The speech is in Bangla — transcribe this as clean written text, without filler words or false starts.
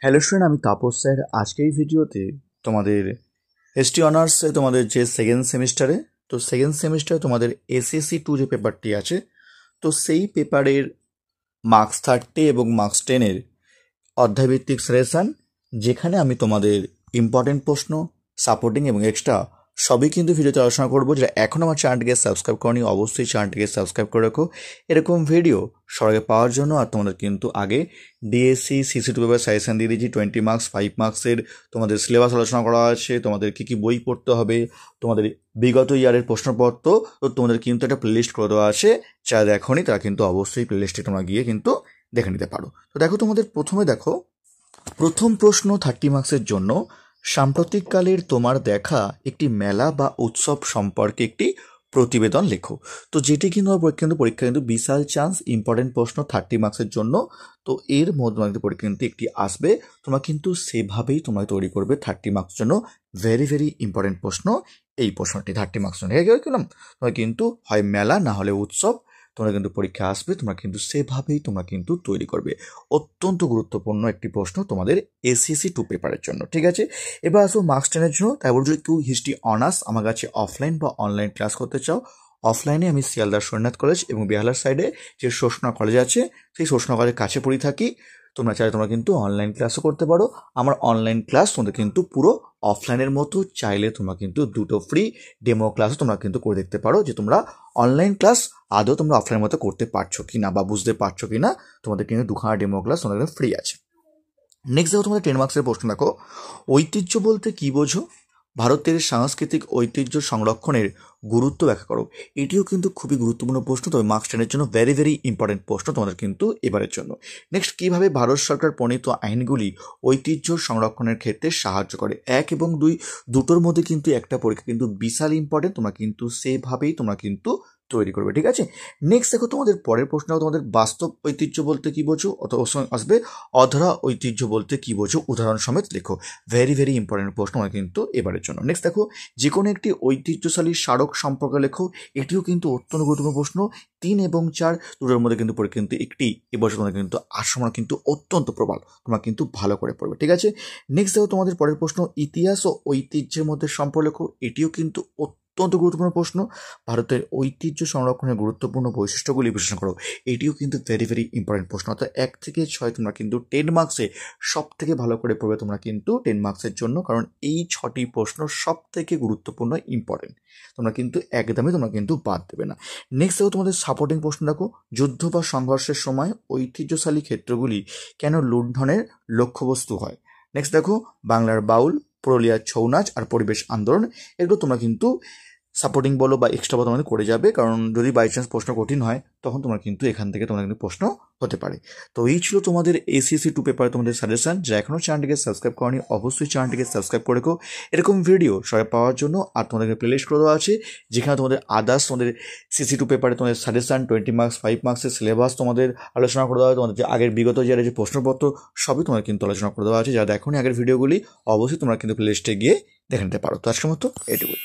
হ্যালো স্টুডেন্ট, আমি তাপস স্যার। আজকে এই ভিডিওতে তোমাদের এসটি অনার্সে তোমাদের যে সেকেন্ড সেমিস্টারে তোমাদের SSC2 যে পেপারটি আছে, তো সেই পেপারের মার্কস 30 এবং মার্কস 10 অধ্যায়ভিত্তিক সাজেশান, যেখানে আমি তোমাদের ইম্পর্টেন্ট প্রশ্ন, সাপোর্টিং এবং এক্সট্রা সবই কিন্তু ভিডিওতে আলোচনা করবো। যারা এখন আমার চ্যানেলটিকে সাবস্ক্রাইব করনি, অবশ্যই চ্যানেলটিকে সাবস্ক্রাইব করে রাখো এরকম ভিডিও সবাই পাওয়ার জন্য। আর তোমাদের কিন্তু আগে ডিএসসি CC2 পেপার সাজেশান দিয়ে দিয়েছি। 20 মার্কস 5 মার্কসের তোমাদের সিলেবাস আলোচনা করা আছে, তোমাদের কী কী বই পড়তে হবে, তোমাদের বিগত ইয়ারের প্রশ্নপত্র, তো তোমাদের কিন্তু একটা প্লেলিস্ট করে দেওয়া আছে। যারা দেখোনি তারা কিন্তু অবশ্যই প্লেলিস্টে তোমরা গিয়ে কিন্তু দেখে নিতে পারো। তো দেখো, তোমাদের প্রথম প্রশ্ন 30 মার্কসের জন্য, সাম্প্রতিককালের তোমার দেখা একটি মেলা বা উৎসব সম্পর্কে একটি প্রতিবেদন লেখো। তো যেটি কিন্তু পরীক্ষা কিন্তু বিশাল চান্স, ইম্পর্টেন্ট প্রশ্ন 30 মার্কসের জন্য। তো এর মধ্যে পরীক্ষা কিন্তু একটি আসবে, তোমরা কিন্তু সেভাবেই তোমরা তৈরি করবে 30 মার্কস জন্য। ভেরি ভেরি ইম্পর্টেন্ট প্রশ্ন এই প্রশ্নটি 30 মার্কস জন্য। গেলাম, তোমরা কিন্তু হয় মেলা না হলে উৎসব, তোমরা কিন্তু পরীক্ষা আসবে, তোমরা কিন্তু সেভাবেই তোমরা কিন্তু তৈরি করবে। অত্যন্ত গুরুত্বপূর্ণ একটি প্রশ্ন তোমাদের SSC2 পেপারের জন্য। ঠিক আছে, এবার আসবো মার্কস 10-এর জন্য। তাই বলছো কেউ হিস্ট্রি অনার্স আমার কাছে অফলাইন বা অনলাইন ক্লাস করতে চাও, অফলাইনে আমি শিয়ালদা সোমনাথ কলেজ এবং বেহালার সাইডে যে শোষণা কলেজ আছে, সেই শোষণা কলেজের কাছে পড়ে থাকি। তোমরা চাইলে তোমরা কিন্তু অনলাইন ক্লাসও করতে পারো। আমার অনলাইন ক্লাস তোমাদের কিন্তু পুরো অফলাইনের মতো, চাইলে তোমরা কিন্তু দুটো ফ্রি ডেমো ক্লাসও তোমরা কিন্তু করে দেখতে পারো, যে তোমরা অনলাইন ক্লাস আদৌ তোমরা অফলাইনের মতো করতে পারছো কি না বা বুঝতে পারছো কি না। তোমাদের কিন্তু দুখানা ডেমো ক্লাস তোমাদের ফ্রি আছে। নেক্সট দেখো, তোমাদের 10 মার্কসের প্রশ্ন দেখো, ঐতিহ্য বলতে কি বোঝো? ভারতের সাংস্কৃতিক ঐতিহ্য সংরক্ষণের গুরুত্ব ব্যাখ্যা করো। এটিও কিন্তু খুবই গুরুত্বপূর্ণ প্রশ্ন, তবে মার্কস 10-এর জন্য ভেরি ভেরি ইম্পর্টেন্ট প্রশ্ন তোমাদের কিন্তু এবারের জন্য। নেক্সট, কিভাবে ভারত সরকার প্রণীত আইনগুলি ঐতিহ্য সংরক্ষণের ক্ষেত্রে সাহায্য করে? 1 এবং 2 দুটোর মধ্যে কিন্তু একটা পরীক্ষা কিন্তু বিশাল ইম্পর্টেন্ট, তোমরা কিন্তু সেভাবেই তোমরা কিন্তু তৈরি করবে। ঠিক আছে, নেক্সট দেখো, তোমাদের পরের প্রশ্ন, তোমাদের বাস্তব ঐতিহ্য বলতে কি বোঝো, অথবা আসবে অধরা ঐতিহ্য বলতে কি বোঝো, উদাহরণ সমেত লেখো। ভেরি ভেরি ইম্পর্টেন্ট প্রশ্ন হয় কিন্তু এবারের জন্য। নেক্সট দেখো, যে কোনো একটি ঐতিহ্যশালী স্মারক সম্পর্কে লেখো। এটিও কিন্তু অত্যন্ত গুরুত্বপূর্ণ প্রশ্ন। 3 এবং 4 দুটোর মধ্যে কিন্তু পরে কিন্তু একটি এবছর তোমরা কিন্তু আসময় কিন্তু অত্যন্ত প্রবল, তোমরা কিন্তু ভালো করে পড়বে। ঠিক আছে, নেক্সট দেখো, তোমাদের পরের প্রশ্ন, ইতিহাস ও ঐতিহ্যের মধ্যে সম্পর্ক লেখো। এটিও কিন্তু অত্যন্ত গুরুত্বপূর্ণ প্রশ্ন। ভারতের ঐতিহ্য সংরক্ষণের গুরুত্বপূর্ণ বৈশিষ্ট্যগুলি বিশ্লেষণ করো। এটিও কিন্তু ভেরি ভেরি ইম্পর্টেন্ট প্রশ্ন। অর্থাৎ 1 থেকে 6 তোমরা কিন্তু 10 মার্কসে সব থেকে ভালো করে পড়বে তোমরা কিন্তু 10 মার্কসের জন্য, কারণ এই 6টি প্রশ্ন সব থেকে গুরুত্বপূর্ণ, ইম্পর্টেন্ট। তোমরা কিন্তু একদমই তোমরা কিন্তু বাদ দেবে না। নেক্সট দেখো, তোমাদের সাপোর্টিং প্রশ্ন দেখো, যুদ্ধ বা সংঘর্ষের সময় ঐতিহ্যশালী ক্ষেত্রগুলি কেন লুণ্ঠনের লক্ষ্যবস্তু হয়? নেক্সট দেখো, বাংলার বাউল, পুরুলিয়ার ছৌ নাচ আর পরিবেশ আন্দোলন, এগুলো তোমরা কিন্তু সাপোর্টিং বলো বা এক্সট্রা বলো তোমাদের করে যাবে, কারণ যদি বাই চান্স প্রশ্ন কঠিন হয় তখন তোমরা কিন্তু এখান থেকে তোমাদের কিন্তু প্রশ্ন হতে পারে। তো এই ছিল তোমাদের SSC2 পেপারে তোমাদের সাজেশন। যা এখনও চ্যানেলটিকে সাবস্ক্রাইব করনি, অবশ্যই চ্যানেলটিকে সাবস্ক্রাইব করে রেখো এরকম ভিডিও সবাই পাওয়ার জন্য। আর তোমাদেরকে প্লেলিস্ট করে দেওয়া আছে, যেখানে তোমাদের আদার্স তোমাদের CC2 পেপারে তোমাদের সাজেশন, 20 মার্কস 5 মার্কসের সিলেবাস তোমাদের আলোচনা করে দেওয়া হয়, তোমাদের যে আগের বিগত ইয়ারের যে প্রশ্নপত্র সবই তোমাদের কিন্তু আলোচনা করে দেওয়া আছে। যারা দেখোনি আগের ভিডিওগুলি, অবশ্যই তোমরা কিন্তু প্লেলিস্টে গিয়ে দেখে নিতে পারো। তো আজকের মতো এটুকুই।